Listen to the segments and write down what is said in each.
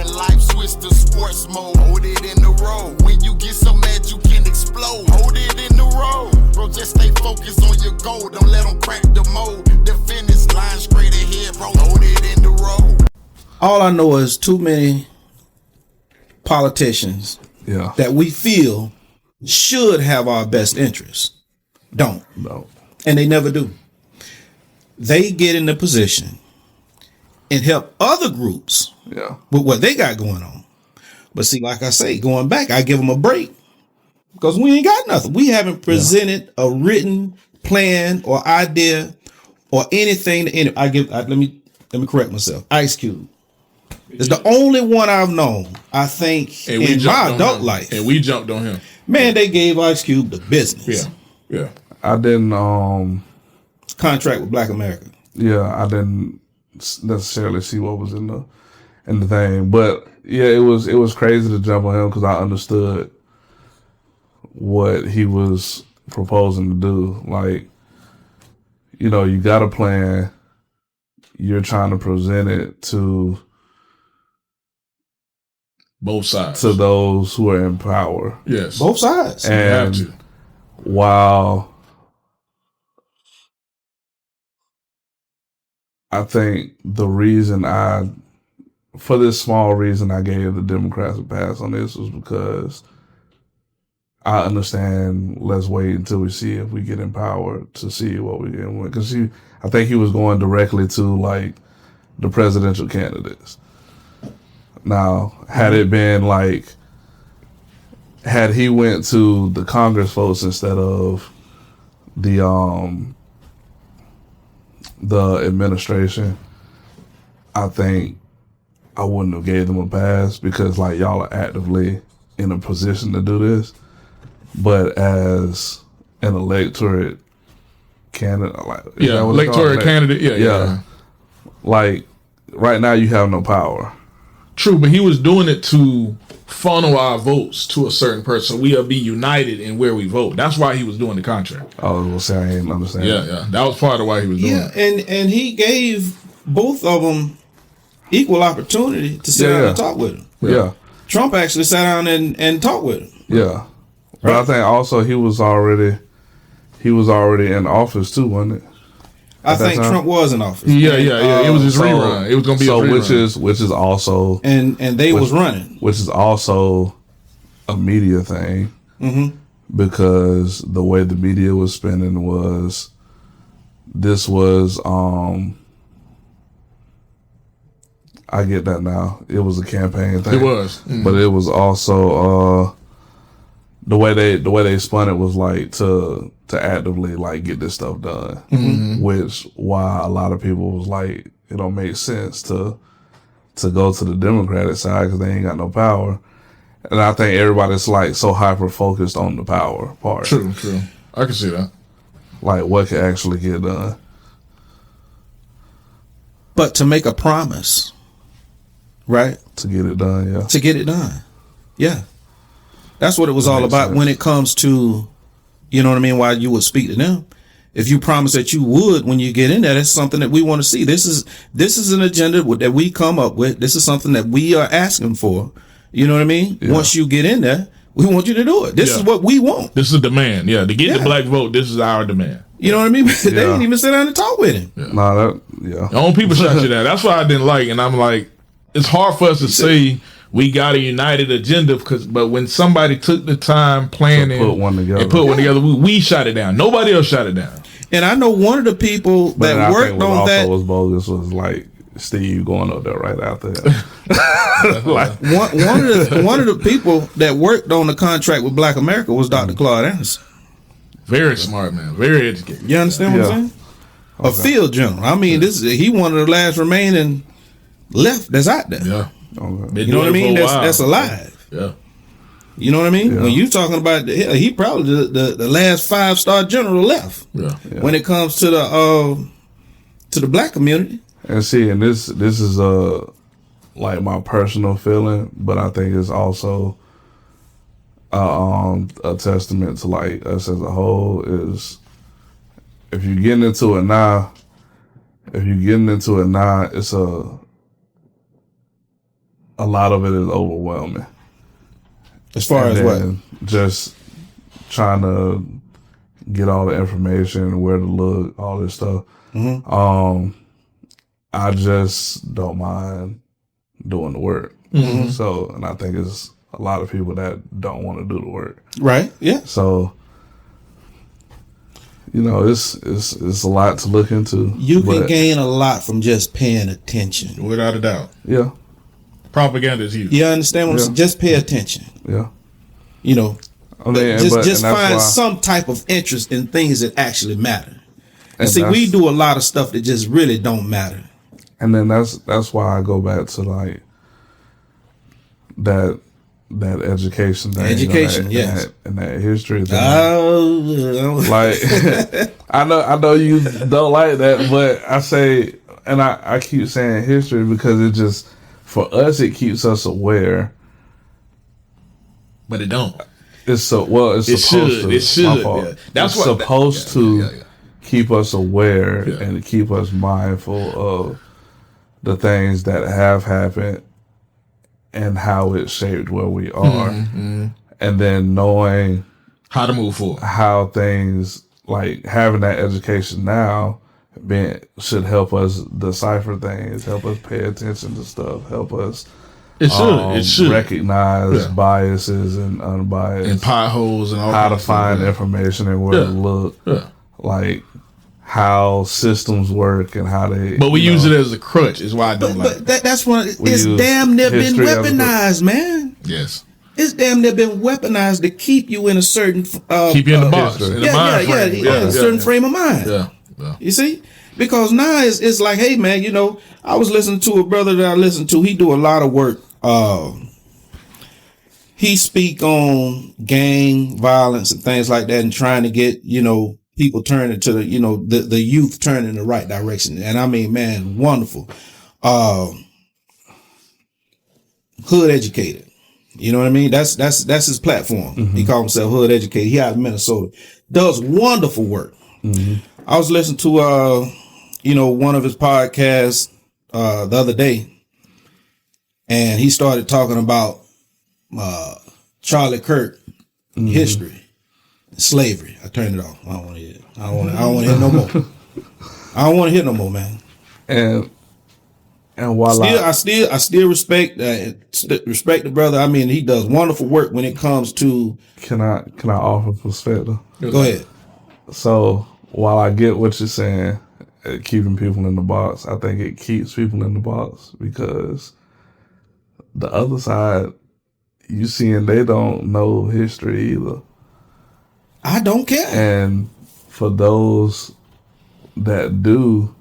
when life switch to sports mode. Hold it in the road. When you get so mad you can explode. Hold it in the road. Bro, just stay focused on your goal. Don't let them crack the mold. The finish line straight ahead, bro. Hold it in the road. All I know is too many politicians that we feel should have our best interests don't. No. And they never do. They get in the position and help other groups with what they got going on. But see, like I say, going back, I give them a break because we ain't got nothing. We haven't presented a written plan or idea or anything. Let me correct myself. Ice Cube is the only one I've known, I think, in my adult life. And we jumped on him. Man, they gave Ice Cube the business. Yeah. I didn't contract with Black America. Yeah, I didn't necessarily see what was in the thing, but yeah, it was crazy to jump on him because I understood what he was proposing to do. Like, you know, you got a plan, you're trying to present it to both sides, to those who are in power. Yes, both sides. And you have to. While I think the reason for this small reason I gave the Democrats a pass on this was because I understand let's wait until we see if we get in power to see what we get with. Because I think he was going directly to like the presidential candidates. Now, had it been like, had he went to the Congress votes instead of the administration, I think I wouldn't have gave them a pass because like y'all are actively in a position to do this. But as an electorate candidate, like electorate candidate, yeah. Like right now, you have no power. True, but he was doing it to funnel our votes to a certain person. We'll be united in where we vote. That's why he was doing the contract. I was gonna say I didn't understand. Yeah. That was part of why he was doing it. And he gave both of them equal opportunity to sit down and talk with him. Yeah. Trump actually sat down and talked with him. Yeah. But I think also he was already in office too, wasn't it? I think Trump was in office. Yeah. It was his rerun. It was going to be a rerun. which is also and they was running, which is also a media thing because the way the media was spinning was this was I get that now. It was a campaign thing. It was, but it was also the way they spun it was like to actively like get this stuff done, which why a lot of people was like it don't make sense to go to the Democratic side because they ain't got no power, and I think everybody's like so hyper focused on the power part. True. I can see that. Like what can actually get done, but to make a promise, right? To get it done, yeah. To get it done, yeah. That's what it was all about when it comes to, you know what I mean, why you would speak to them. If you promise that you would when you get in there, that's something that we want to see. This is an agenda that we come up with. This is something that we are asking for. You know what I mean? Yeah. Once you get in there, we want you to do it. This is what we want. This is a demand. Yeah, to get the black vote, this is our demand. You know what I mean? They didn't even sit down and talk with him. Yeah. Your own people shut you down. That's what I didn't like. And I'm like, it's hard for us to say we got a united agenda but when somebody took the time planning put one together, we shot it down. Nobody else shot it down. And I know one of the people that worked on that was bogus was like Steve going up there right after that. Like one of the people that worked on the contract with Black America was Dr. Claude Anderson. Very smart man, very educated. You understand what I'm saying? Okay. A field general. I mean, he one of the last remaining left that's out there. Yeah. Okay. You know what I mean? That's alive. Yeah. You know what I mean? Yeah. When you talking about he probably the last 5-star general left. Yeah. When it comes to the black community. And see, and this is like my personal feeling, but I think it's also a testament to like us as a whole is if you're getting into it now, it's a lot of it is overwhelming. As far as what? Just trying to get all the information, where to look, all this stuff. Mm-hmm. I just don't mind doing the work. Mm-hmm. So, and I think it's a lot of people that don't want to do the work. Right. Yeah. So, it's a lot to look into. You can gain a lot from just paying attention. Without a doubt. Yeah. Propaganda is huge. You understand what I'm saying? Just pay attention. Yeah. I mean, just find some type of interest in things that actually matter. And see, we do a lot of stuff that just really don't matter. And then that's why I go back to like that education thing. Education, yes. And that history thing. Like I know you don't like that, but I say, and I keep saying history because it just, for us, it keeps us aware. But it don't. It's supposed to. It should. Yeah. That's supposed to keep us aware and keep us mindful of the things that have happened and how it shaped where we are. Mm-hmm. And then knowing how to move forward. How things, like having that education now, should help us decipher things, help us pay attention to stuff, help us it should recognize biases and unbiased and potholes and all how to find information and where to look, like how systems work and how they. But we use it as a crutch. Is why I don't like. But that's one. It's damn near been weaponized, man. Yes. It's damn near been weaponized to keep you in a certain keep you in the box, in a certain frame of mind. Yeah. You see. Because now it's like, hey man, I was listening to a brother that I listened to. He do a lot of work. He speak on gang violence and things like that, and trying to get people turning to the youth turning in the right direction. And I mean, man, wonderful. Hood educated. You know what I mean? That's his platform. Mm-hmm. He calls himself Hood Educated. He out of Minnesota. Does wonderful work. Mm-hmm. I was listening to one of his podcasts the other day, and he started talking about Charlie Kirk history, slavery. I turned it off. I don't want to hear it. I don't want to hear no more. I don't want to hear no more, man. And while I still respect the brother. I mean, he does wonderful work when it comes to. Can I offer perspective? Go ahead. So while I get what you're saying, keeping people in the box, I think it keeps people in the box because the other side, you seeing they don't know history either. I don't care. And for those that do,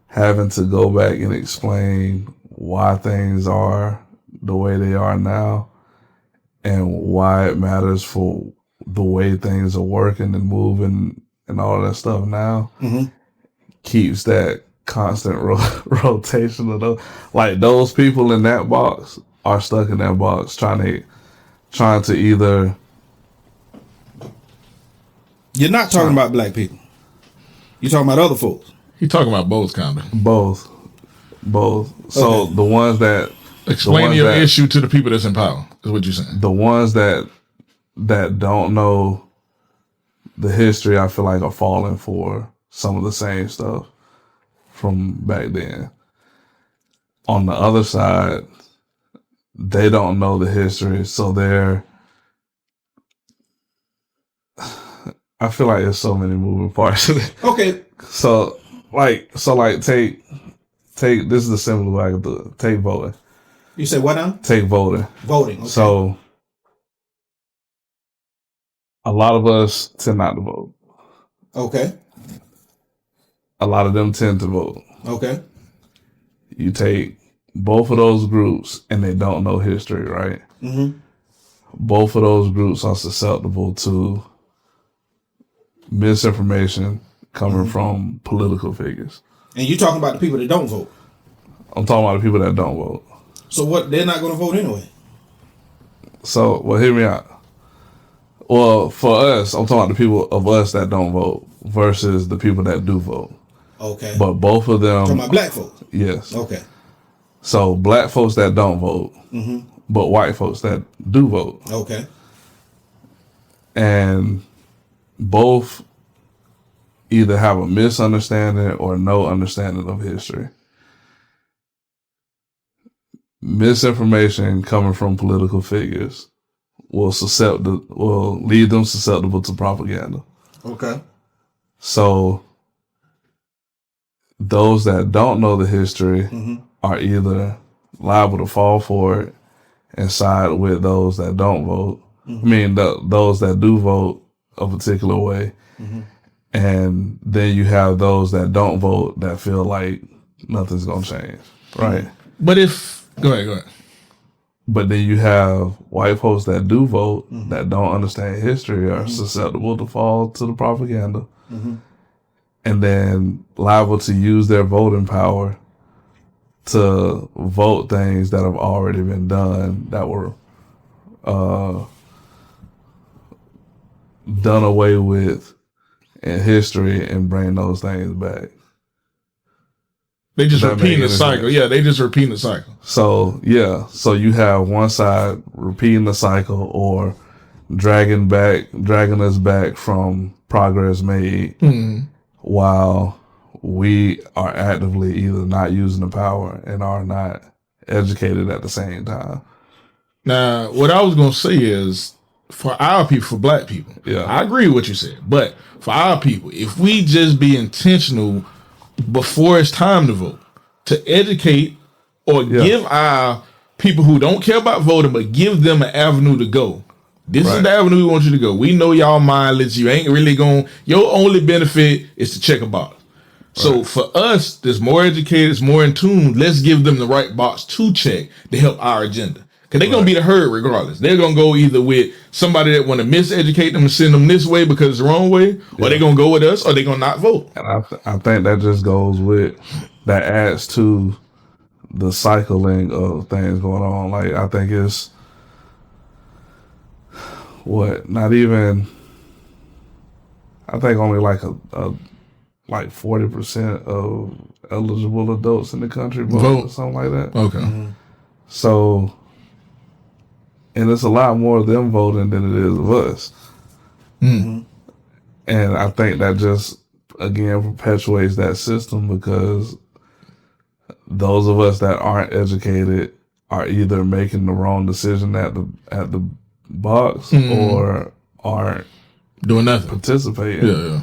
having to go back and explain why things are the way they are now and why it matters for the way things are working and moving and all that stuff now, keeps that constant rotation of those. Like those people in that box are stuck in that box trying to either. You're not talking about black people. You're talking about other folks. You're talking about both, kind of. Both. So the ones that explain your issue to the people that's in power is what you're saying. The ones that don't know the history, I feel like are falling for some of the same stuff from back then. On the other side, they don't know the history, so I feel like there's so many moving parts. Okay. So take this is the simple way I can do it. Take voting. You say what now? Take voting. Voting. Okay. So a lot of us tend not to vote. Okay. A lot of them tend to vote. Okay. You take both of those groups and they don't know history, right? Mm-hmm. Both of those groups are susceptible to misinformation coming from political figures. And you're talking about the people that don't vote. I'm talking about the people that don't vote. So what? They're not going to vote anyway. So, well, hear me out. Well, for us, I'm talking about the people of us that don't vote versus the people that do vote. Okay. But both of them. Talking about black folks. Yes. Okay. So black folks that don't vote, but white folks that do vote. Okay. And both either have a misunderstanding or no understanding of history. Misinformation coming from political figures will lead them susceptible to propaganda. Okay. So those that don't know the history are either liable to fall for it and side with those that don't vote. I mean, those that do vote a particular way. And then you have those that don't vote that feel like nothing's going to change. Right. But go ahead. But then you have white folks that do vote that don't understand history are susceptible to fall to the propaganda. And then liable to use their voting power to vote things that have already been done that were done away with in history and bring those things back. They just repeat the cycle. Yeah, they just repeat the cycle. So, yeah. So you have one side repeating the cycle or dragging us back from progress made while we are actively either not using the power and are not educated at the same time. Now, what I was going to say is, for our people, for black people, I agree with what you said. But for our people, if we just be intentional before it's time to vote, to educate or give our people who don't care about voting, but give them an avenue to go. This is the avenue we want you to go. We know y'all mindless. You ain't really going. Your only benefit is to check a box. So for us, that's more educated, more in tune. Let's give them the right box to check to help our agenda. Because they're going to be the herd regardless. They're going to go either with somebody that want to miseducate them and send them this way because it's the wrong way, or they're going to go with us, or they're going to not vote. And I think that just goes with, that adds to the cycling of things going on. Like, I think it's, not even, I think only like like 40% of eligible adults in the country vote or something like that. Okay. So, and it's a lot more of them voting than it is of us. And I think that just, again, perpetuates that system because those of us that aren't educated are either making the wrong decision at the box or aren't doing nothing, participating. Yeah.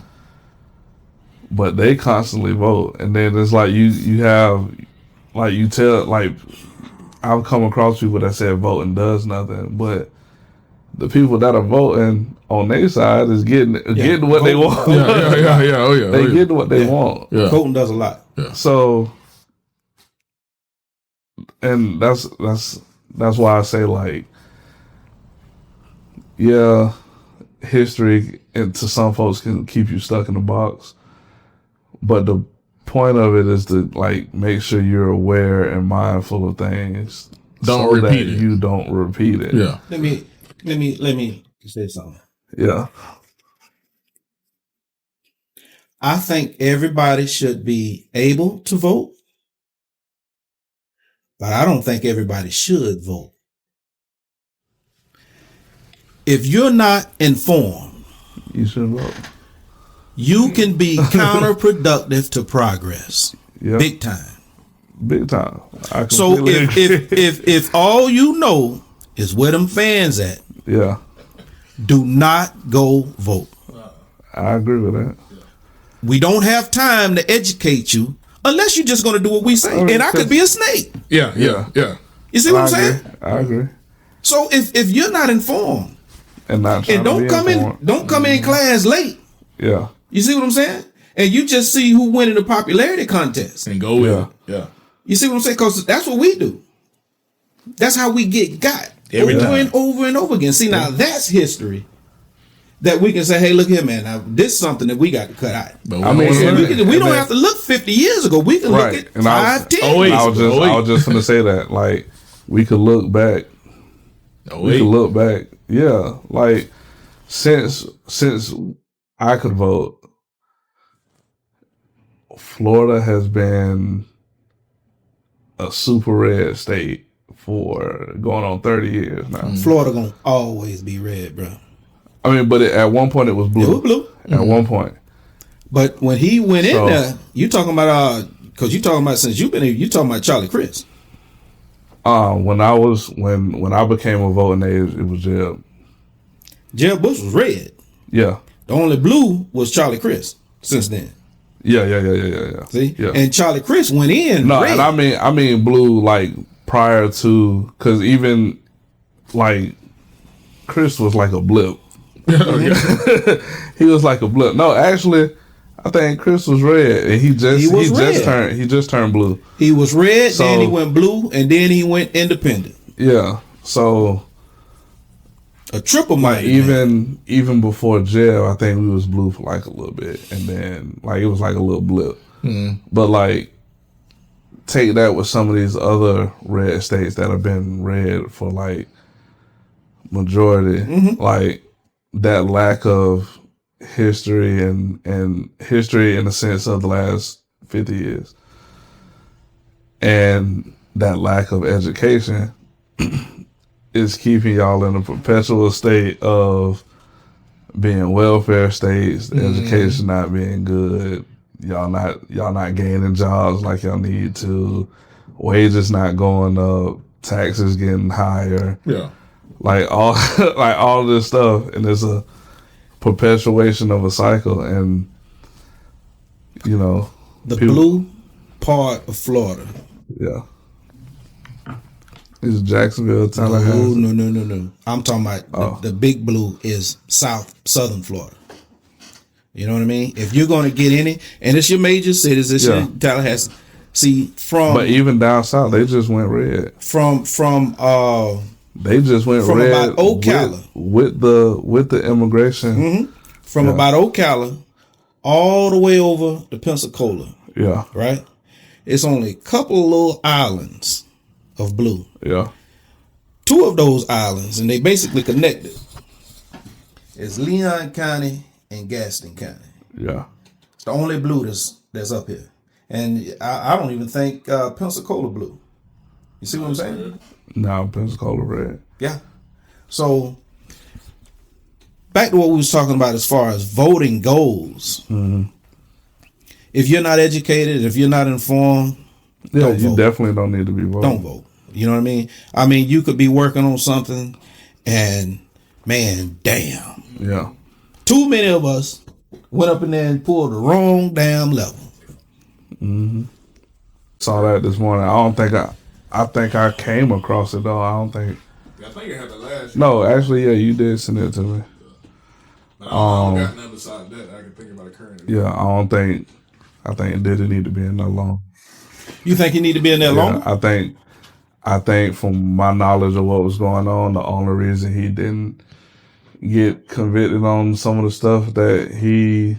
But they constantly vote, and then it's like you have, like, you tell, like, I've come across people that said voting does nothing, but the people that are voting on their side is getting what they want. They getting what they want. Yeah. Voting does a lot. Yeah. So, and that's why I say, like, yeah, history and to some folks can keep you stuck in a box, but the point of it is to, like, make sure you're aware and mindful of things. Don't repeat it. You don't repeat it. Yeah. Let me say something. Yeah. I think everybody should be able to vote, but I don't think everybody should vote. If you're not informed, you should vote. You can be counterproductive to progress. Yep. Big time. Big time. So if all you know is where them fans at, do not go vote. I agree with that. We don't have time to educate you unless you're just going to do what we say. And I could be a snake. Yeah. You see what I'm saying? I agree. So if you're not informed and don't come in class late. Yeah. You see what I'm saying? And you just see who winning the popularity contest and go with it. Yeah. You see what I'm saying? Because that's what we do. That's how we get got every time. And over and over again. See, now that's history that we can say, hey, look here, man. Now this is something that we got to cut out. But we don't have to look 50 years ago. We can look at 5, 10. I was just going to say that. Like, we could look back. We could look back. Yeah. Like, since I could vote, Florida has been a super red state for going on 30 years now. Florida gonna always be red, bro. I mean, but at one point it was blue. It was blue. At one point. But when he went in there, you talking about because you talking about since you've been here, you talking about Charlie Crist. When I became a voting age, it was Jeb. Jeb Bush was red. Yeah. The only blue was Charlie Crist since then. Yeah. See? Yeah. And Charlie Crist went in red. And I mean blue like prior to, because even like Chris was like a blip. He was like a blip. No, actually, I think Chris was red, and he just turned blue. He was red, then he went blue, and then he went independent. Yeah, so a triple might even before jail, I think we was blue for like a little bit, and then like it was like a little blip. But like take that with some of these other red states that have been red for like majority, like that lack of history and history in the sense of the last 50 years and that lack of education is keeping y'all in a perpetual state of being welfare states, the education not being good, y'all not gaining jobs like y'all need to, wages not going up, taxes getting higher, like all this stuff, and it's a perpetuation of a cycle. And you know, the blue part of Florida, is Jacksonville, Tallahassee. No. I'm talking about the big blue is southern Florida. You know what I mean? If you're going to get any, and it's your major cities, it's your Tallahassee. See, but even down south, they just went red. They just went from red about Ocala with the immigration. From about Ocala all the way over to Pensacola. Yeah. Right? It's only a couple of little islands of blue. Yeah. 2 of those islands, and they basically connected, is Leon County and Gaston County. Yeah. It's the only blue that's up here. And I don't even think Pensacola blue. You see what I'm saying? No, Pensacola red. Yeah. So back to what we was talking about as far as voting goes. If you're not educated, if you're not informed, you definitely don't need to be voting. Don't vote. You know what I mean? I mean, you could be working on something, and man, damn. Yeah. Too many of us went up in there and pulled the wrong damn level. Saw that this morning. I think I came across it though. I think you had the last. No, actually, yeah, you did send it to me. I don't got nothing besides that. I can think about it currently. Yeah, I think it didn't need to be in that long. You think you need to be in there longer? I think from my knowledge of what was going on, the only reason he didn't get convicted on some of the stuff that he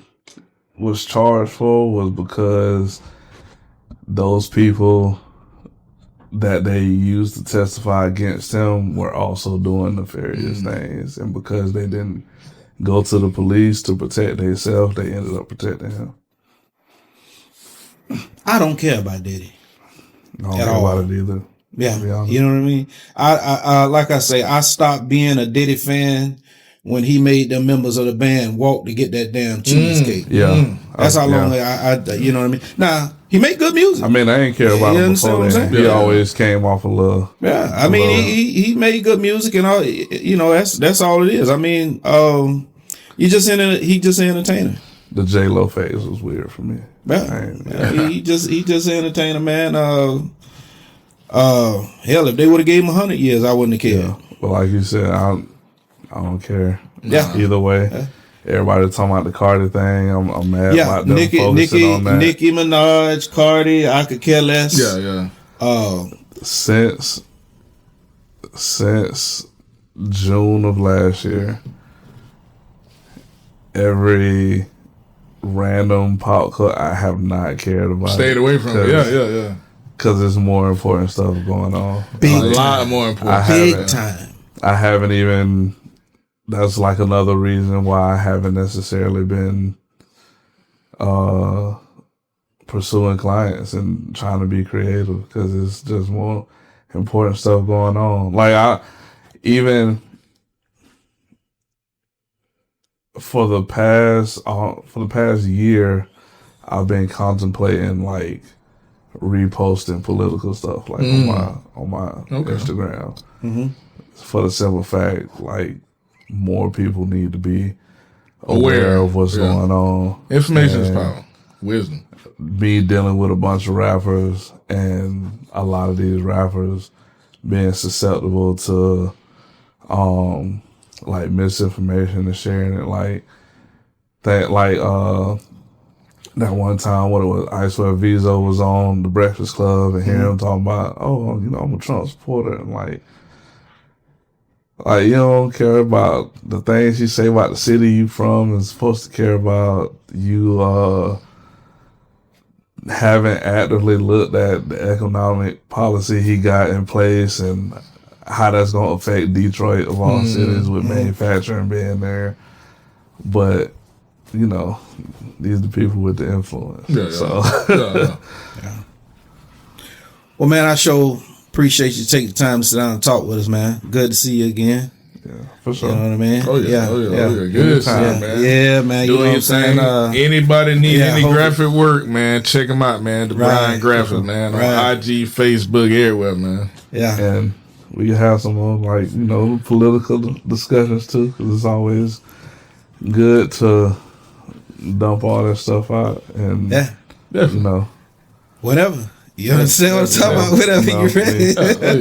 was charged for was because those people that they used to testify against him were also doing nefarious things, and because they didn't go to the police to protect themselves, they ended up protecting him. I don't care about Diddy. I don't care about it either. Yeah, you know what I mean? I like I say, I stopped being a Diddy fan when he made the members of the band walk to get that damn cheesecake. That's how long I you know what I mean? Now, he made good music. I mean, I ain't care about him before that. He always came off a little. Yeah, I mean, he made good music and all. You know, that's all it is. I mean, he just an entertainer. The J-Lo phase was weird for me. He just an entertainer, man. Hell, if they would have gave him 100 years, I wouldn't have cared. Yeah. But like you said, I don't care. Yeah. Either way. Everybody talking about the Cardi thing. I'm mad about them focusing on that. Nicki Minaj, Cardi, I could care less. Yeah. Since June of last year, every random pop cut I have not cared about. Stayed away from it. Yeah. Because there's more important stuff going on. A lot more important. Big time. I haven't even. That's like another reason why I haven't necessarily been pursuing clients and trying to be creative because it's just more important stuff going on. Like even for the past year, I've been contemplating like reposting political stuff like on my Instagram. For the simple fact, like more people need to be aware of what's going on. Information is power. Wisdom. Me dealing with a bunch of rappers and a lot of these rappers being susceptible to like misinformation and sharing it like that. Like that one time, what it was, I swear Vizo was on The Breakfast Club and hearing him talking about, oh, you know, I'm a Trump supporter, and like you don't care about the things you say about the city you from, and supposed to care about you haven't actively looked at the economic policy he got in place and how that's going to affect Detroit of all cities with manufacturing being there. But, you know, these are the people with the influence. Yeah. Well, man, I sure appreciate you taking the time to sit down and talk with us, man. Good to see you again. Yeah, for sure. You know what I mean? Oh yeah. Good time, man. Yeah, man. You know what I'm saying? Anybody need any graphic work, man? Check them out, man. The Brian Graphics, man. On IG, Facebook, everywhere, man. Yeah. And we can have some more, like, you know, political discussions too, because it's always good to dump all that stuff out. And, you know, whatever. You understand what I'm talking about? Whatever you're ready.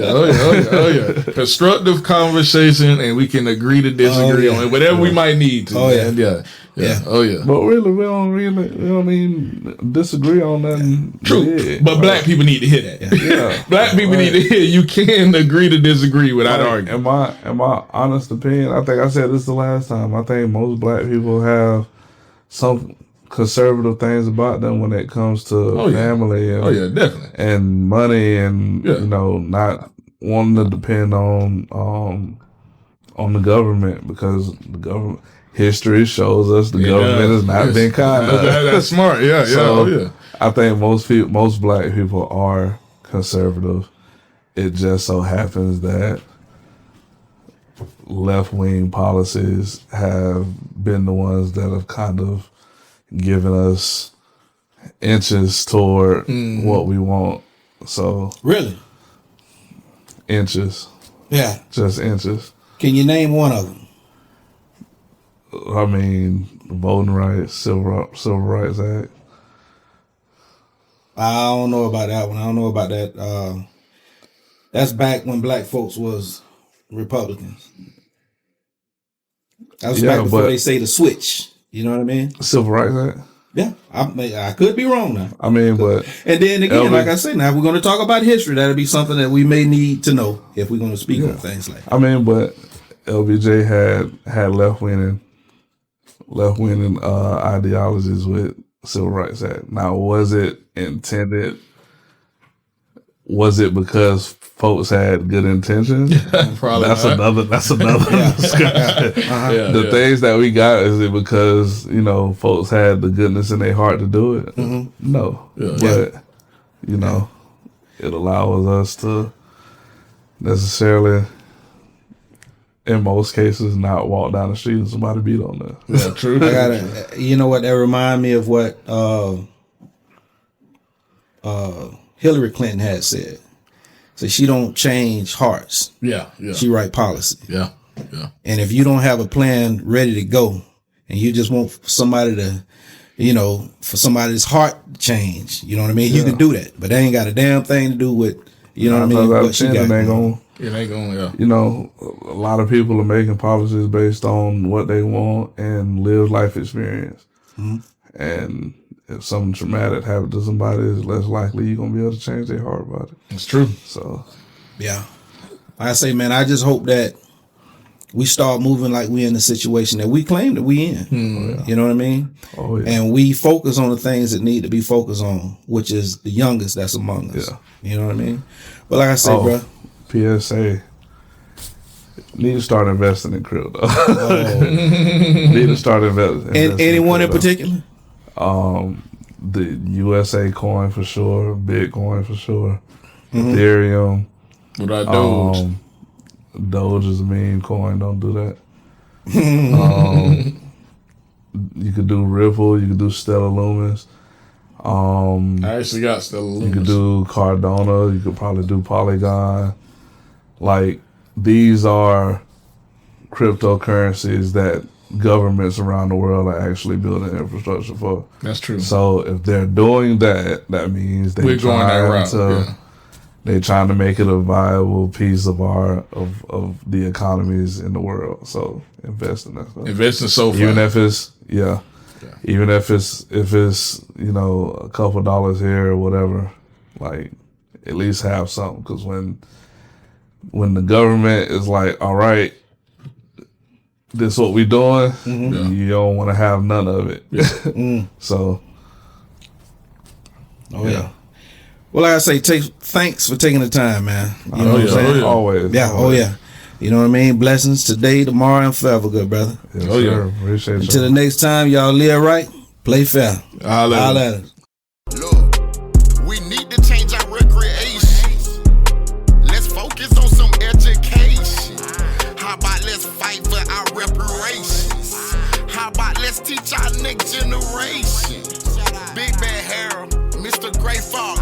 Oh yeah. Constructive conversation, and we can agree to disagree on it, whatever we might need to. Yeah. Oh yeah. But really, we don't even disagree on nothing. True. But black people need to hear that. Yeah. Black people need to hear you can agree to disagree without arguing. In my honest opinion, I think I said this the last time. I think most black people have some conservative things about them when it comes to family and definitely, and money and you know, not wanting to depend on the government, because the government history shows us the government has not been kind. That's smart. So I think most black people are conservative. It just so happens that left-wing policies have been the ones that have kind of giving us inches toward what we want. So really, inches. Yeah, just inches. Can you name one of them? I mean, voting rights, Civil Rights Act. I don't know about that one. I don't know about that. That's back when black folks was Republicans. That was back before they say the switch. You know what I mean? Civil Rights Act? Yeah. I could be wrong now. I mean, but... And then again, like I said, now if we're going to talk about history, that'll be something that we may need to know if we're going to speak on things like that. I mean, but LBJ had left-wing ideologies with Civil Rights Act. Now, was it intended? Was it because folks had good intentions? Probably that's another discussion. The things that we got, is it because, you know, folks had the goodness in their heart to do it? No. But you know, it allows us to necessarily, in most cases, not walk down the street and somebody beat on us. Yeah, true. You know what? That remind me of what Hillary Clinton had said. So she don't change hearts. Yeah. She write policy. Yeah. And if you don't have a plan ready to go, and you just want somebody to, you know, for somebody's heart to change, you know what I mean? You can do that, but they ain't got a damn thing to do with, you know what I mean? What she got. It ain't going. You know, a lot of people are making policies based on what they want and live life experience. And if something traumatic happened to somebody, it's less likely you're going to be able to change their heart about it. It's true. So, yeah. Like I say, man, I just hope that we start moving like we in the situation that we claim that we in. You know what I mean? Oh, yeah. And we focus on the things that need to be focused on, which is the youngest that's among us. Yeah. You know what I mean? But like I say, bro. PSA. Need to start investing in crypto. Need to start investing. Anyone in particular? the USA coin for sure, Bitcoin for sure, Ethereum. What about Doge? Doge is a meme coin. Don't do that. You could do Ripple. You could do Stellar Lumens. I actually got Stellar Lumens. You could do Cardano. You could probably do Polygon. Like, these are cryptocurrencies that governments around the world are actually building infrastructure for. That's true. So if they're doing that, that means they're trying to make it a viable piece of of the economies in the world. So invest in that stuff. Invest in SoFi. Even if it's even if it's you know, a couple dollars here or whatever, like at least have something. Because when the government is like, all right, this is what we doing, you don't want to have none of it. So, yeah. Well, like I say, thanks for taking the time, man. You know what I'm saying? Always. Yeah, always. You know what I mean? Blessings today, tomorrow, and forever, good brother. Yes, sir. Appreciate you. Until the next time, y'all live right, play fair. Holla at us. Look, we need to change our recreation. Let's focus on some education. How about let's fight for our reparations? How about let's teach our next generation? Big Bad Harold, Mr. Gray Fox.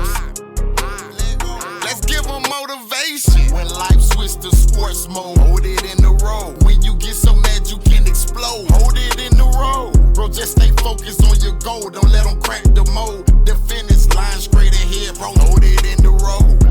Let's give them motivation. When life switch to sports mode, hold it in the road. When you get so mad you can explode, hold it in the road. Bro, just stay focused on your goal. Don't let them crack the mold. The finish line straight ahead, bro. Hold it in the road.